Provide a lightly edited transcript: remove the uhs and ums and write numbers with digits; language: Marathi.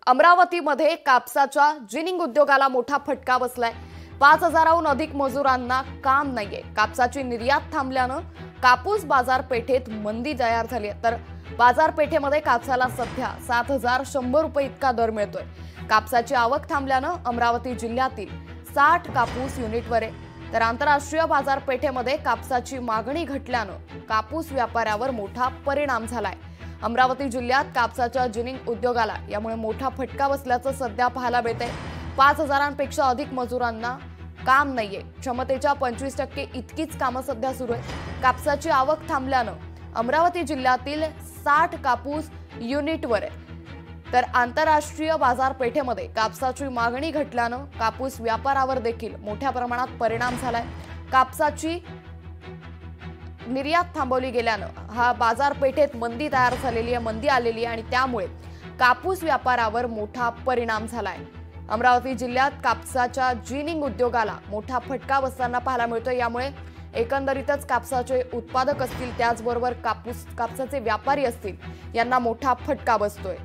अमरावतीमध्ये कापसाच्या जिनिंग उद्योगाला मोठा फटका बसलाय। 5,000हून अधिक मजुरांना काम नाहीये। कापसाची निर्यात थांबल्यानं कापूस बाजारपेठेत मंदी तयार झाली आहे। तर बाजारपेठेमध्ये कापसाला सध्या 7,100 रुपये इतका दर मिळतोय। कापसाची आवक थांबल्यानं अमरावती जिल्ह्यातील 60 कापूस युनिटवर आहे। तर आंतरराष्ट्रीय बाजारपेठेमध्ये कापसाची मागणी घटल्यानं कापूस व्यापाऱ्यावर मोठा परिणाम झालाय। अमरावती जिल्ह्यात कापसाच्या जिनिंग उद्योगाला यामुळे मोठा फटका बसल्याचं सध्या पाहायला मिळतंय। 5,000पेक्षा अधिक मजुरांना काम नाहीये। क्षमतेच्या 25% इतकीच कामं सध्या सुरू आहे। कापसाची आवक थांबल्यानं अमरावती जिल्ह्यातील 60 कापूस युनिटवर आहे। तर आंतरराष्ट्रीय बाजारपेठेमध्ये कापसाची मागणी घटल्यानं कापूस व्यापारावर देखील मोठ्या प्रमाणात परिणाम झालाय। कापसाची निर्यात थांबवली गेल्यानं हा बाजारपेठेत मंदी तयार झालेली आहे, मंदी आलेली आहे आणि त्यामुळे कापूस व्यापारावर मोठा परिणाम झालाय। अमरावती जिल्ह्यात कापसाच्या जिनिंग उद्योगाला मोठा फटका बसताना पाहायला मिळतोय। यामुळे एकंदरीतच कापसाचे उत्पादक असतील, त्याचबरोबर कापसाचे व्यापारी असतील, यांना मोठा फटका बसतोय।